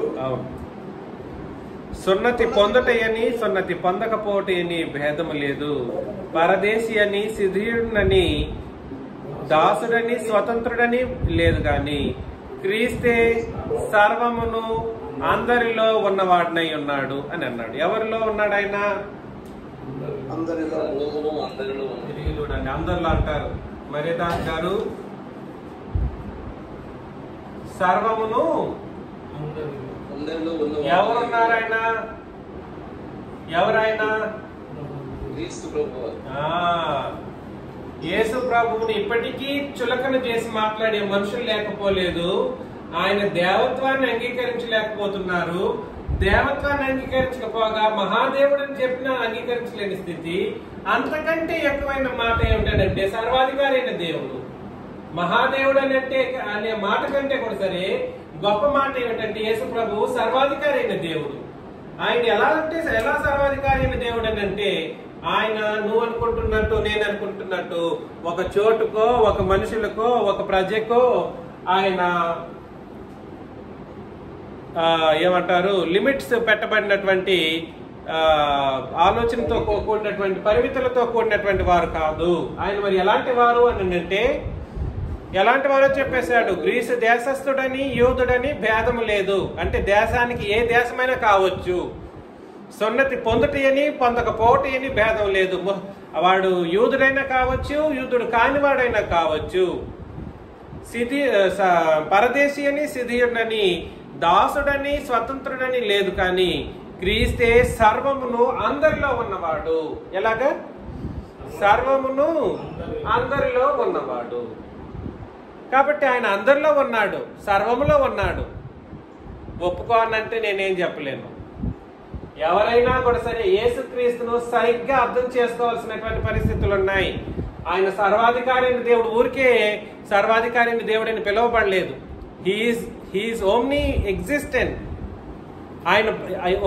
సున్నతి పొందుటయని సున్నతి పొందకపోటయని భేదము లేదు. పరదేశి అని, సిద్ధుడని, దాసుడని, స్వతంత్రుడని లేదు గాని క్రీస్తే సర్వమును అందరిలో ఉన్నవాడినై ఉన్నాడు అని అన్నాడు. ఎవరిలో ఉన్నాడు ఆయన? అందరిలో అంటారు. మరిదాస్ గారు సర్వమును ఎవరున్నారు? ఆయన ఎవరైనా యేసు ప్రభువుని ఇప్పటికీ చులకన చేసి మాట్లాడే మనుషులు లేకపోలేదు. ఆయన దేవత్వాన్ని అంగీకరించలేకపోతున్నారు. దేవత్వాన్ని అంగీకరించకపోగా మహాదేవుడు అని చెప్పినా అంగీకరించలేని స్థితి. అంతకంటే ఎక్కువైన మాట ఏమిటంటే సర్వాధికారి అయిన దేవుడు. మహాదేవుడు అనే మాట కంటే కూడా సరే గొప్ప మాట ఏమిటంటే యేసు ప్రభువు సర్వాధికారి అయిన దేవుడు. ఆయన ఎలా సర్వాధికారి అయిన దేవుడు అని అంటే, ఆయన నువ్వు అనుకుంటున్నట్టు, నేను అనుకుంటున్నట్టు ఒక చోటుకో, ఒక మనుషులకో, ఒక ప్రజకో ఆయన ఏమంటారు లిమిట్స్ పెట్టబడినటువంటి ఆలోచనతో కూడినటువంటి పరిమితులతో కూడినటువంటి వారు కాదు. ఆయన మరి ఎలాంటి వారు అని అంటే, ఎలాంటి వారో చెప్పేశాడు. గ్రీసు దేశస్థుడని, యూదుడని భేదము లేదు. అంటే దేశానికి ఏ దేశమైనా కావచ్చు. సున్నతి పొందుటయని, పొందకపోవటయని భేదం లేదు. వాడు యూదుడైనా కావచ్చు, యూదుడు కానివాడైనా కావచ్చు. పరదేశీ అని, సిధియుడని, దాసుడని, స్వతంత్రుడని లేదు. కానీ క్రీస్తే సర్వమును అందరిలో ఉన్నవాడు. ఎలాగా? సర్వమును అందరిలో ఉన్నవాడు. కాబట్టి ఆయన అందరిలో ఉన్నాడు, సర్వములో ఉన్నాడు. ఒప్పుకోనంటే నేనేం చెప్పలేను. ఎవరైనా కూడా సరే యేసుక్రీస్తును సరిగ్గా అర్థం చేసుకోవాల్సినటువంటి పరిస్థితులు ఉన్నాయి. ఆయన సర్వాధికారి దేవుడు. ఊరికే సర్వాధికారి దేవుడని పిలువబడలేదు. He is omni existent. ఆయన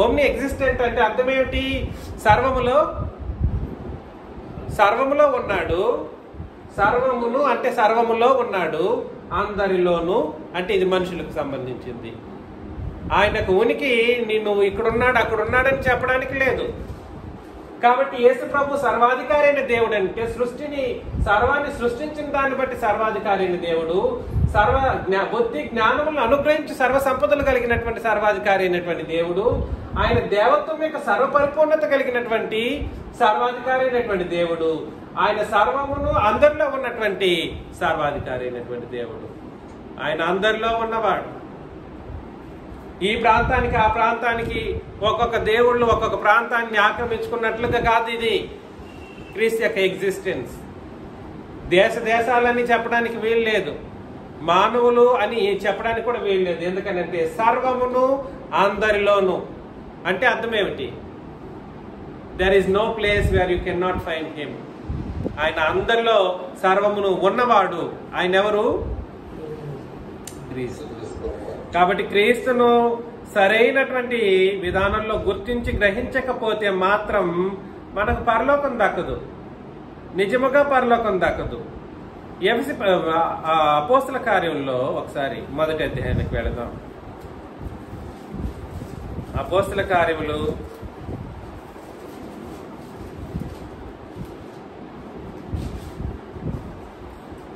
ఓమ్ని ఎగ్జిస్టెంట్ అంటే అర్థం ఏమిటి? సర్వములో ఉన్నాడు. సర్వమును అంటే సర్వములో ఉన్నాడు, అందరిలోను అంటే ఇది మనుషులకు సంబంధించింది. ఆయనకు ఉనికి నువ్వు ఇక్కడున్నాడు అక్కడున్నాడని చెప్పడానికి లేదు. కాబట్టి యేసు ప్రభు సర్వాధికారి అయిన దేవుడు అంటే సర్వాన్ని సృష్టించిన దాన్ని బట్టి సర్వాధికారి అయిన దేవుడు. బుద్ధి జ్ఞానములను అనుగ్రహించి సర్వ సంపదలు కలిగినటువంటి సర్వాధికారి అయినటువంటి దేవుడు. ఆయన దేవత్వం యొక్క సర్వపరిపూర్ణత కలిగినటువంటి సర్వాధికారి అయినటువంటి దేవుడు. ఆయన సర్వమును అందరిలో ఉన్నటువంటి సర్వాధికారి అయినటువంటి దేవుడు. ఆయన అందరిలో ఉన్నవాడు. ఈ ప్రాంతానికి ఆ ప్రాంతానికి ఒక్కొక్క దేవుళ్ళు ఒక్కొక్క ప్రాంతాన్ని ఆక్రమించుకున్నట్లుగా కాదు ఇది క్రీస్తు యొక్క ఎగ్జిస్టెన్స్. దేశాలని చెప్పడానికి వీలు లేదు, మానవులు అని చెప్పడానికి కూడా వీలు లేదు. ఎందుకనంటే సర్వమును అందరిలోను అంటే అర్థం ఏమిటి? There is no place where you can not find him. ఆయన అందరిలో సర్వమును ఉన్నవాడు. ఆయన ఎవరు? క్రీస్తు. కాబట్టి క్రీస్తును సరైనటువంటి విధానంలో గుర్తించి గ్రహించకపోతే మాత్రం మనకు పరలోకం దక్కదు, నిజముగా పరలోకం దక్కదు. అపోస్తల కార్యంలో ఒకసారి మొదటి అధ్యాయానికి వెళదాం. అపోస్తల కార్యములు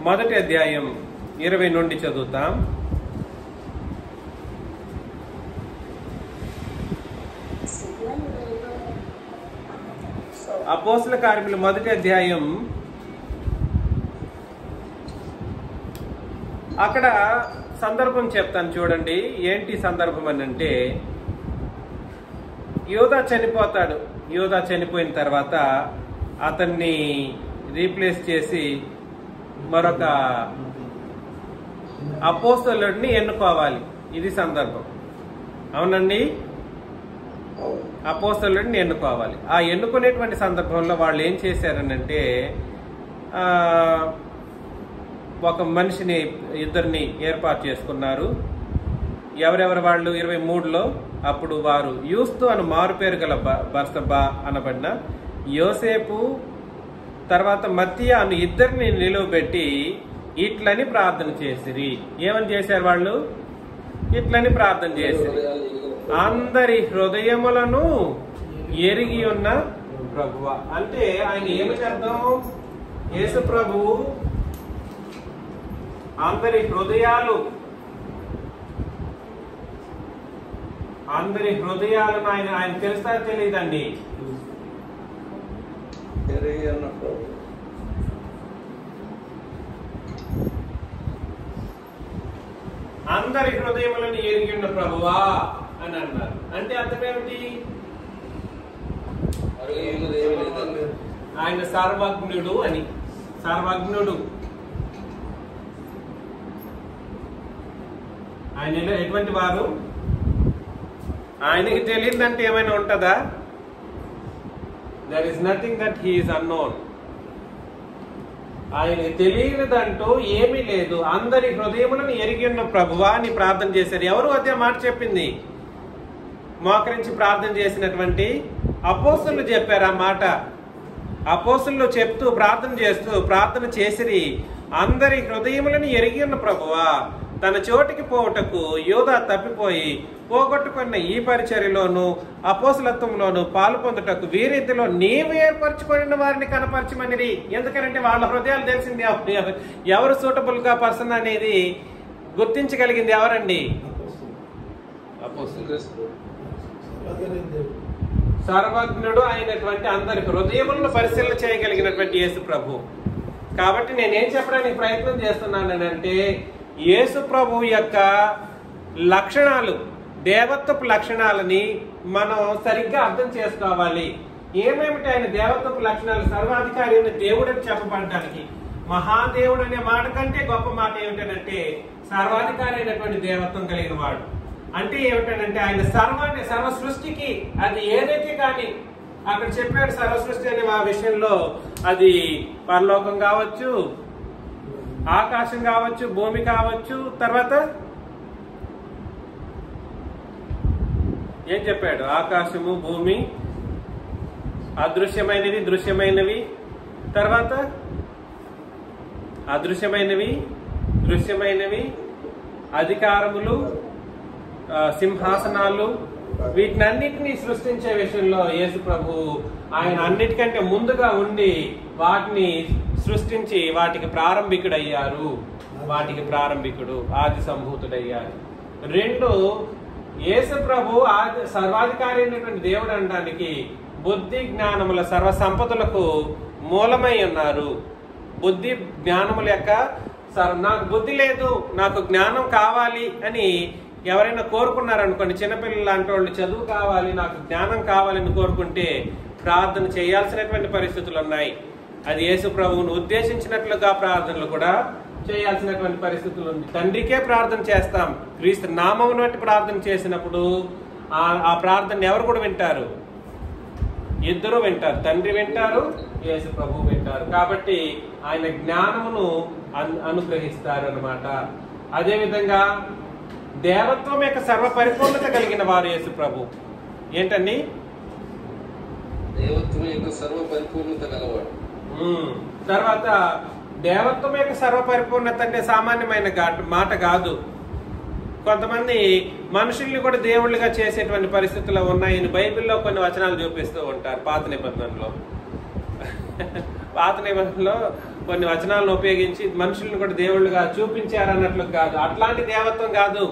మొదటి అధ్యాయం 20 నుండి చదువుతాం. అపోస్తల కార్యములు మొదటి అధ్యాయం అక్కడ సందర్భం చెప్తాను చూడండి. ఏంటి సందర్భం అని అంటే, యోధా చనిపోతాడు. యోధా చనిపోయిన తర్వాత అతన్ని రీప్లేస్ చేసి మరొక అపోస్తలుడిని ఎన్నుకోవాలి. ఇది సందర్భం. అవునండి, అపోస్తలుడిని ఎన్నుకోవాలి. ఆ ఎన్నుకునేటువంటి సందర్భంలో వాళ్ళు ఏం చేశారనంటే, ఒక మనిషిని ఇద్దరిని ఏర్పాటు చేసుకున్నారు. ఎవరెవరు వాళ్ళు? 23లో అప్పుడు వారు యూస్తు అని మారుపేరు గల బర్సబ్బా అనబడిన యోసేపు, తర్వాత మత్తీయ అని ఇద్దరిని నిలువబెట్టి ఇట్లని ప్రార్థన చేసిరి. ఏమని చేశారు వాళ్ళు? ఇట్లని ప్రార్థన చేసిరి. అందరి హృదయములను ఎరిగి ఉన్న ప్రభువా. అంటే ఆయన ఏమిటి అర్థం? యేసు ప్రభు అందరి హృదయాలను ఆయన తెలుసా తెలియదండి? అందరి హృదయములను ఎరిగి ఉన్న ప్రభువా అని అన్నారు. అంటే అర్థం ఏమిటి? ఆయన సర్వజ్ఞుడు అని. సర్వజ్ఞుడు. ఆయనలో ఎటువంటి వారు? ఆయనకి తెలియదంటే ఏమైనా ఉంటుందా? There is nothing that he is unknown. ఆయనకి తెలియదంటూ ఏమీ లేదు. అందరి హృదయములను ఎరిగి ఉన్న ప్రభువా అని ప్రార్థన చేశారు. ఎవరు అదే మాట చెప్పింది? మోకరించి ప్రార్థన చేసినటువంటి అపోస్తలులు చెప్పారు ఆ మాట. అపోస్తలులు చెప్తూ ప్రార్థన చేసిరి. అందరి హృదయములను ఎరిగి ఉన్న ప్రభువా, తన చోటికి పోవుటకు యోధా తప్పిపోయి పోగొట్టుకున్న ఈ పరిచర్యలోను అపోస్తలత్వంలోను పాలు పొందుటకు వీరిద్దరిలో నీవు ఏర్పరచుకున్న వారిని కనపరచమనిది. ఎందుకనంటే వాళ్ళ హృదయాలు తెలిసింది. ఎవరు సూటబుల్ గా పర్సన్ అనేది గుర్తించగలిగింది ఎవరండి? సర్వజ్ఞుడు అయినటువంటి అందరి హృదయములను పరిశీలన చేయగలిగినటువంటి యేసు ప్రభు. కాబట్టి నేనేం చెప్పడానికి ప్రయత్నం చేస్తున్నానంటే, యేసు ప్రభు యొక్క లక్షణాలు, దేవత్వపు లక్షణాలని మనం సరిగ్గా అర్థం చేసుకోవాలి. ఏమేమిటి ఆయన దేవత్వపు లక్షణాలు? సర్వాధికారి అయిన దేవుడు అని చెప్పబడడానికి, మహాదేవుడు అనే మాట కంటే గొప్ప మాట ఏమిటంటే సర్వాధికారి అయినటువంటి దేవత్వం కలిగిన వాడు. అంటే ఏమిటంటే ఆయన సర్వ సృష్టికి, అది ఏదైతే కానీ అక్కడ చెప్పాడు సర్వ సృష్టి అనే ఆ విషయంలో, అది పరలోకం కావచ్చు, ఆకాశం కావచ్చు, భూమి కావచ్చు, తర్వాత ఏం చెప్పాడు? ఆకాశము, భూమి, అదృశ్యమైనవి, దృశ్యమైనవి, తర్వాత అదృశ్యమైనవి, దృశ్యమైనవి, అధికారములు, సింహాసనాలు, వీటినన్నిటినీ సృష్టించే విషయంలో యేసు ప్రభు ఆయన అన్నిటికంటే ముందుగా ఉండి వాటిని సృష్టించి వాటికి ప్రారంభికుడు, ఆది సంభూతుడయ్యారు. 2, యేసు ప్రభు సర్వాధికారి అయినటువంటి దేవుడు అనడానికి బుద్ధి జ్ఞానముల సర్వ సంపదలకు మూలమై ఉన్నారు. బుద్ధి జ్ఞానముల యొక్క నాకు బుద్ధి లేదు, నాకు జ్ఞానం కావాలి అని ఎవరైనా కోరుకున్నారనుకోండి, చిన్నపిల్లలు లాంటి వాళ్ళు చదువు కావాలి, నాకు జ్ఞానం కావాలని కోరుకుంటే ప్రార్థన చేయాల్సినటువంటి పరిస్థితులు ఉన్నాయి. అది యేసు ప్రభువును ఉద్దేశించినట్లుగా ప్రార్థనలు కూడా చేయాల్సినటువంటి పరిస్థితులు ఉంది. తండ్రికే ప్రార్థన చేస్తాం. క్రీస్తు నామమును బట్టి ప్రార్థన చేసినప్పుడు ఆ ప్రార్థన ఎవరు కూడా వింటారు? ఇద్దరు వింటారు. తండ్రి వింటారు, యేసు ప్రభు వింటారు. కాబట్టి ఆయన జ్ఞానమును అనుగ్రహిస్తారు అన్నమాట. అదేవిధంగా దేవత్వం యొక్క సర్వ పరిపూర్ణత కలిగిన వారు యేసు ప్రభు. ఏంటండి? దేవత్వం యొక్క సర్వ పరిపూర్ణత గలవాడు. తర్వాత దేవత్వం యొక్క సర్వ పరిపూర్ణత అంటే సామాన్యమైన మాట కాదు. కొంతమంది మనుషుల్ని కూడా దేవుళ్ళుగా చేసేటువంటి పరిస్థితులు ఉన్నాయని బైబిల్లో కొన్ని వచనాలు చూపిస్తూ ఉంటారు. పాత నిబంధనలో కొన్ని వచనాలను ఉపయోగించి మనుషుల్ని కూడా దేవుళ్ళుగా చూపించారన్నట్లు కాదు. అట్లాంటి దేవత్వం కాదు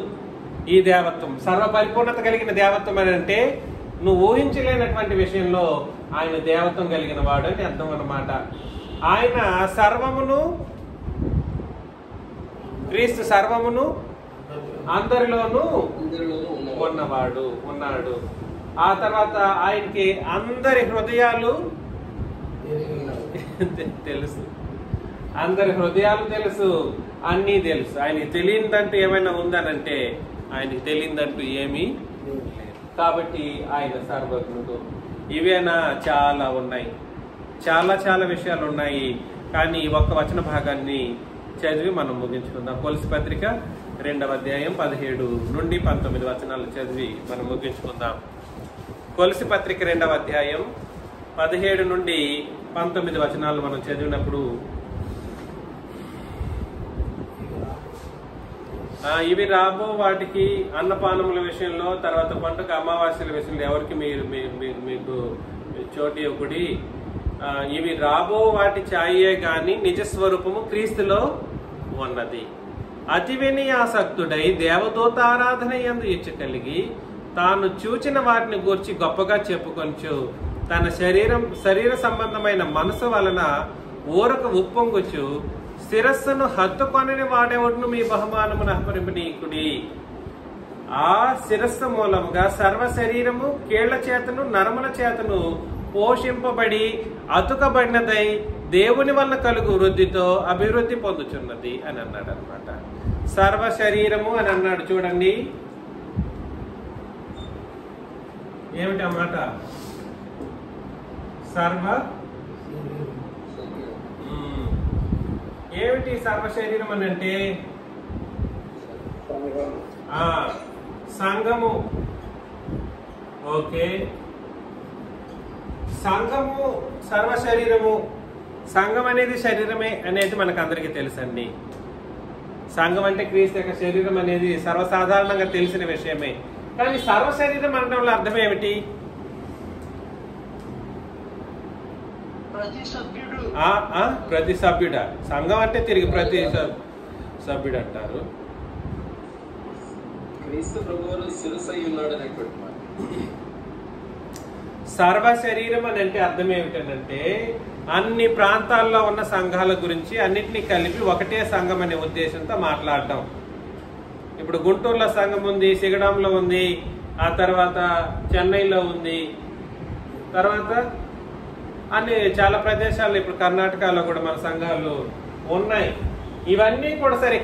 ఈ దేవత్వం. సర్వ పరిపూర్ణత కలిగిన దేవత్వం అని అంటే నువ్వు ఊహించలేనటువంటి విషయంలో ఆయన దేవత్వం కలిగిన వాడు అని అర్థం అన్నమాట. ఆయన సర్వమును క్రీస్తు సర్వమును అందరిలోనూ ఉన్నవాడు. ఉన్నాడు. ఆ తర్వాత ఆయనకి అందరి హృదయాలు తెలుసు, అందరి హృదయాలు తెలుసు, అన్నీ తెలుసు. ఆయనకి తెలియదంటూ ఏమైనా ఉందనంటే ఆయనకి తెలియదంటూ ఏమీ లేదు. కాబట్టి ఆయన సర్వజ్ఞుడు. ఇవేనా? చాలా ఉన్నాయి, చాలా చాలా విషయాలు ఉన్నాయి. కానీ ఈ ఒక్క వచన భాగాన్ని చదివి మనం ముగించుకుందాం. కొలసి పత్రిక 2వ అధ్యాయం 17 నుండి 19 వచనాలు చదివి మనం ముగించుకుందాం. కొలసి పత్రిక 2వ అధ్యాయం 17 నుండి 19 వచనాలు మనం చదివినప్పుడు ఇవి రాబో వాటికి అన్నపానముల విషయంలో, తర్వాత పండుగ అమావాస్యల విషయంలో ఎవరికి మీకు చోటు ఇవ్వకుడి. ఇవి రాబో వాటి ఛాయే గాని నిజ స్వరూపము క్రీస్తులో ఉన్నది. అతి వినయాసక్తుడై దేవదూత ఆరాధన యందు ఇచ్చ కలిగి తాను చూచిన వాటిని గూర్చి గొప్పగా చెప్పుకొంచు తన శరీర సంబంధమైన మనసు వలన ఊరక ఉప్పొంగుచు శిరస్సును హత్తుకొనని వాడేవాడును మీ బహుమానమును అహరింపనీకుడి. ఆ శిరస్సు మూలముగా సర్వ శరీరము కీళ్ల చేతను నరముల చేతను పోషింపబడి అతుకబడినదై దేవుని వల్ల కలుగు వృద్ధితో అభివృద్ధి పొందుచున్నది అని అన్నాడు అనమాట. సర్వ శరీరము అని అన్నాడు. చూడండి ఏమిటి అన్నమాట? సర్వ ఏమిటి సర్వ శరీరం అని అంటే సంఘము. ఓకే, సంఘము సర్వ శరీరము. సంఘం అనేది శరీరమే అనేది మనకు అందరికీ తెలుసండి. సంఘం అంటే క్రీస్తు యొక్క శరీరం అనేది సర్వసాధారణంగా తెలిసిన విషయమే. కానీ సర్వ శరీరం అనడంలో అర్థం ఏమిటి? ప్రతి సభ్యుడ. సంఘం అంటే తిరిగి ప్రతి సభ్యుడు అంటారు. క్రీస్తు ప్రభువును శిరస్సై ఉన్నాడనేటువంటి మాట. సర్వ శరీరం అని అంటే అర్థం ఏమిటంటే అన్ని ప్రాంతాల్లో ఉన్న సంఘాల గురించి అన్నిటినీ కలిపి ఒకటే సంఘం అనే ఉద్దేశంతో మాట్లాడటం. ఇప్పుడు గుంటూరులో సంఘం ఉంది, సిగడంలో ఉంది, ఆ తర్వాత చెన్నైలో ఉంది, తర్వాత అన్ని చాలా ప్రదేశాల్లో ఇప్పుడు కర్ణాటకలో కూడా మన సంఘాలు ఉన్నాయి. ఇవన్నీ కూడా సరే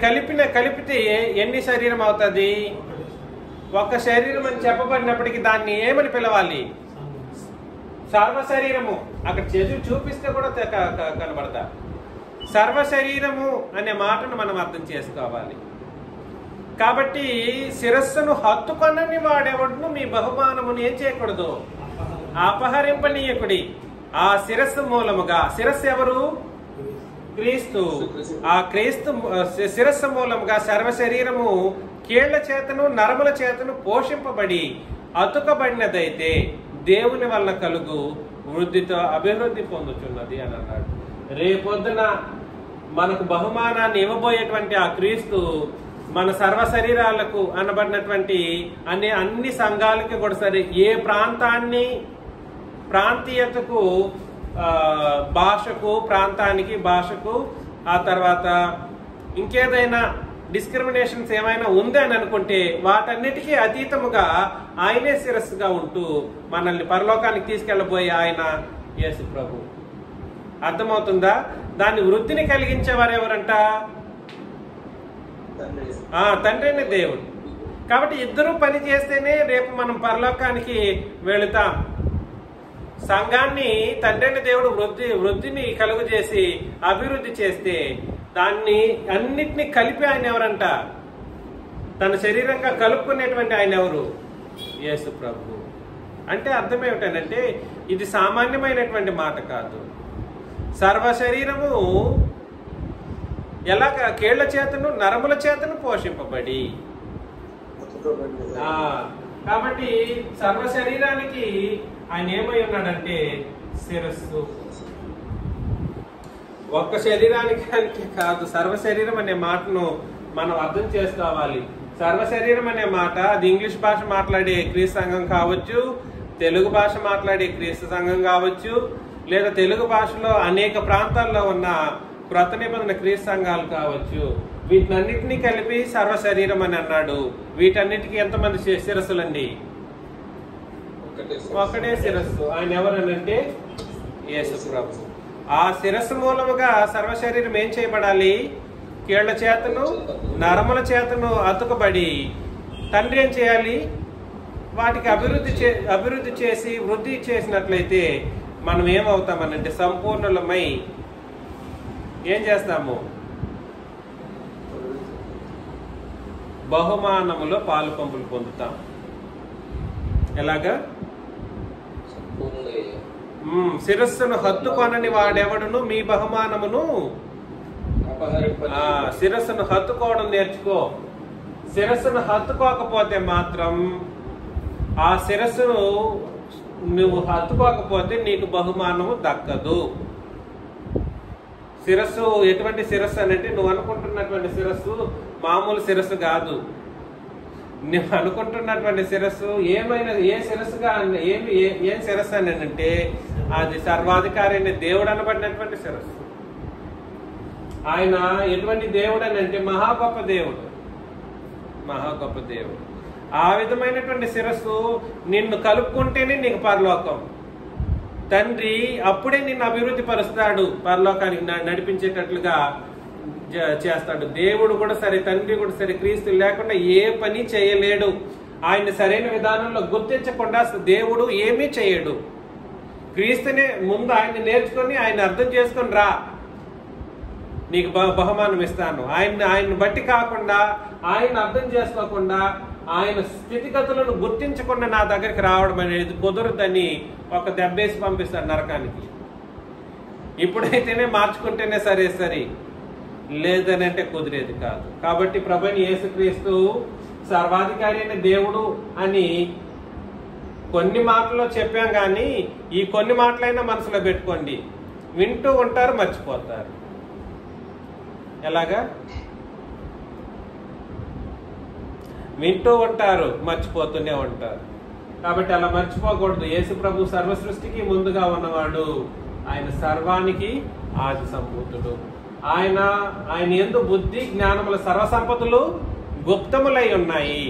కలిపితే ఎన్ని శరీరం అవుతుంది? ఒక శరీరం అని చెప్పబడినప్పటికీ దాన్ని ఏమని పిలవాలి? సర్వ శరీరము. అక్కడ చదివి చూపిస్తే కూడా కనబడతా. సర్వ శరీరము అనే మాటను మనం అర్థం చేసుకోవాలి. కాబట్టి శిరస్సును హత్తుకొనని వాడెవడును మీ బహుమానమును ఏం చేయకూడదు? అపహరింపనీయకుడి. ఆ శిరస్సు మూలముగా, శిరస్సు ఎవరు? క్రీస్తు. ఆ క్రీస్తు శిరస్సు మూలముగా సర్వ శరీరము కీళ్ల చేతను నరముల చేతను పోషింపబడి అతుకబడినదైతే దేవుని వలన కలుగు వృద్ధితో అభివృద్ధి పొందుతున్నది అని అన్నాడు. రేపొద్దున మనకు బహుమానాన్ని ఇవ్వబోయేటువంటి ఆ క్రీస్తు మన సర్వ శరీరాలకు అనబడినటువంటి అన్ని సంఘాలకి కూడా సరే, ఏ ప్రాంతీయతకు, భాషకు, ప్రాంతానికి భాషకు, ఆ తర్వాత ఇంకేదైనా డిస్క్రిమినేషన్స్ ఏమైనా ఉంది అని అనుకుంటే వాటన్నిటికీ అతీతముగా ఆయనే శిరస్సుగా ఉంటూ మనల్ని పరలోకానికి తీసుకెళ్లబోయే ఆయన యేసు ప్రభు. అర్థమవుతుందా? దాన్ని వృద్ధిని కలిగించేవారు ఎవరంట? తండ్రి అయిన దేవుడు. కాబట్టి ఇద్దరూ పని చేస్తేనే రేపు మనం పరలోకానికి వెళుతాం. సంఘాన్ని తండ్రి అయిన దేవుడు వృద్ధిని కలుగు చేసి అభివృద్ధి చేస్తే దాన్ని అన్నిటినీ కలిపి ఆయన ఎవరంట? తన శరీరంగా కలుపుకునేటువంటి ఆయన ఎవరు? యేసు ప్రభు. అంటే అర్థం ఏమిటంటే ఇది సామాన్యమైనటువంటి మాట కాదు. సర్వ శరీరము ఎలాగ? కీళ్ల చేతను నరముల చేతను పోషింపబడి. కాబట్టి సర్వ శరీరానికి ఆయన ఏమై ఉన్నాడంటే శిరస్సు. ఒక్క శరీరానికి కాదు, సర్వ శరీరం అనే మాటను మనం అర్థం చేసుకోవాలి. సర్వ శరీరం అనే మాట అది ఇంగ్లీష్ భాష మాట్లాడే క్రీస్తు సంఘం కావచ్చు, తెలుగు భాష మాట్లాడే క్రీస్తు సంఘం కావచ్చు, లేదా తెలుగు భాషలో అనేక ప్రాంతాల్లో ఉన్న క్రొత్త నిబంధన క్రీస్తు సంఘాలు కావచ్చు. వీటన్నిటినీ కలిపి సర్వ శరీరం అని అన్నాడు. వీటన్నిటికీ ఎంతమంది శిరస్సులండి? ఒకటే శిరస్సు. ఆయన ఎవరనంటే యేసు ప్రభు. ఆ శిరస్సు మూలముగా సర్వ శరీరం ఏం చేయబడాలి? కీళ్ల చేతను నరముల చేతను అతుకబడి తండ్రి ఏం చేయాలి? వాటికి అభివృద్ధి చేసి వృద్ధి చేసినట్లయితే మనం ఏమవుతామనంటే సంపూర్ణులమై ఏం చేస్తాము? బహుమానములో పాలు పంపులు పొందుతాం. ఎలాగా? శిరస్సును హత్తుకొనని వాడెవడును మీ బహుమానమును శిరస్సును హత్తుకోవడం నేర్చుకో. శిరస్సును హత్తుకోకపోతే మాత్రం ఆ శిరస్సును నువ్వు హత్తుకోకపోతే నీకు బహుమానము దక్కదు. శిరస్సు ఎటువంటి శిరస్సు అనంటే నువ్వు అనుకుంటున్నటువంటి శిరస్సు మామూలు శిరస్సు కాదు. నువ్వు అనుకుంటున్నటువంటి శిరస్సు ఏమైనా ఏ శిరస్సుగా ఏం శిరస్సు అని అంటే అది సర్వాధికారి అయిన దేవుడు అనబడినటువంటి శిరస్సు. ఆయన ఎటువంటి దేవుడు అని అంటే మహా గొప్ప దేవుడు, మహా గొప్ప దేవుడు. ఆ విధమైనటువంటి శిరస్సు నిన్ను కలుపుకుంటేనే నీకు పరలోకం. తండ్రి అప్పుడే నిన్ను అభివృద్ధి పరుస్తాడు, పరలోకానికి నడిపించేటట్లుగా చేస్తాడు. దేవుడు కూడా సరే, తండ్రి కూడా సరే, క్రీస్తు లేకుండా ఏ పని చేయలేడు. ఆయన సరైన విధానంలో గుర్తించకుండా దేవుడు ఏమీ చేయడు. క్రీస్తునే ముందు ఆయన నేర్చుకొని ఆయన అర్థం చేసుకొని రా, నీకు బహుమానం ఇస్తాను. ఆయన్ని బట్టి కాకుండా, ఆయన అర్థం చేసుకోకుండా, ఆయన స్థితిగతులను గుర్తించకుండా నా దగ్గరికి రావడం అనేది కుదరదని ఒక దెబ్బేసి పంపిస్తాడు నరకానికి. ఇప్పుడైతేనే మార్చుకుంటేనే సరే, లేదనంటే కుదిరేది కాదు. కాబట్టి ప్రభువైన యేసుక్రీస్తు సర్వాధికారి అయిన దేవుడు అని కొన్ని మాటల్లో చెప్పాం, కానీ ఈ కొన్ని మాటలైనా మనసులో పెట్టుకోండి. వింటూ ఉంటారు, మర్చిపోతారు. ఎలాగా? వింటూ ఉంటారు, మర్చిపోతూనే ఉంటారు. కాబట్టి అలా మర్చిపోకూడదు. యేసు ప్రభు సర్వ సృష్టికి ముందుగా ఉన్నవాడు. ఆయన సర్వానికి ఆది సంభూతుడు. ఆయన యందు బుద్ధి జ్ఞానముల సర్వసంపదలు గుప్తములై ఉన్నాయి.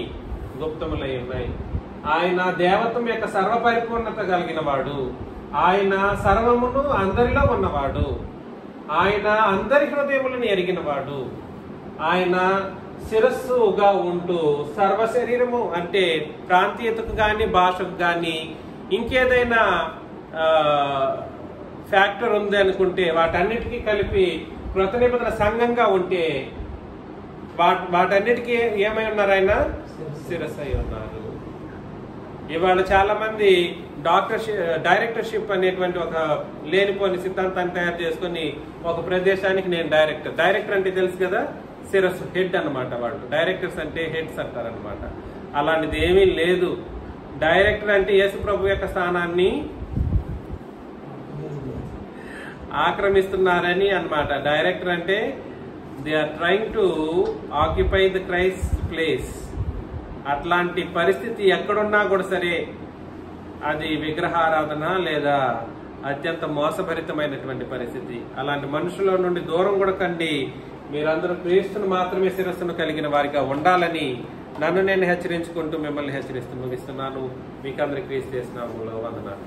ఆయన దేవత్వం యొక్క సర్వపరిపూర్ణత కలిగిన వాడు. ఆయన సర్వమును అందరిలో ఉన్నవాడు. ఆయన అందరి హృదయములను ఎరిగినవాడు. ఆయన శిరస్సుగా ఉంటూ సర్వ శరీరము అంటే ప్రాంతీయతకు కానీ, భాషకు కానీ, ఇంకేదైనా ఫ్యాక్టర్ ఉంది అనుకుంటే వాటన్నిటికీ కలిపి కృత నిబంధన సంఘంగా ఉంటే వాటన్నిటికీ ఏమై ఉన్నారు? ఆయన శిరస్సు అయి ఉన్నారు. ఇవాళ చాలా మంది డైరెక్టర్షిప్ అనేటువంటి ఒక లేనిపోని సిద్ధాంతాన్ని తయారు చేసుకుని ఒక ప్రదేశానికి నేను డైరెక్టర్ అంటే తెలుసు కదా, శిరస్సు, హెడ్ అనమాట. వాళ్ళు డైరెక్టర్స్ అంటే హెడ్స్ అంటారనమాట. అలాంటిది ఏమీ లేదు. డైరెక్టర్ అంటే యేసు ప్రభు యొక్క స్థానాన్ని ఆక్రమిస్తున్నారని అన్నమాట. డైరెక్టర్ అంటే they are trying to occupy the Christ place. అట్లాంటి పరిస్థితి ఎక్కడున్నా కూడా సరే అది విగ్రహారాధన లేదా అత్యంత మోసభరితమైనటువంటి పరిస్థితి. అలాంటి మనుషుల నుండి దూరం కూడా కండి. మీరందరూ క్రీస్తును మాత్రమే శిరస్సును కలిగిన వారిగా ఉండాలని నన్ను నేను హెచ్చరించుకుంటూ మిమ్మల్ని హెచ్చరిస్తూ ముగిస్తున్నాను. మీకందరికీ క్రీస్తు నామములో వందనాలు.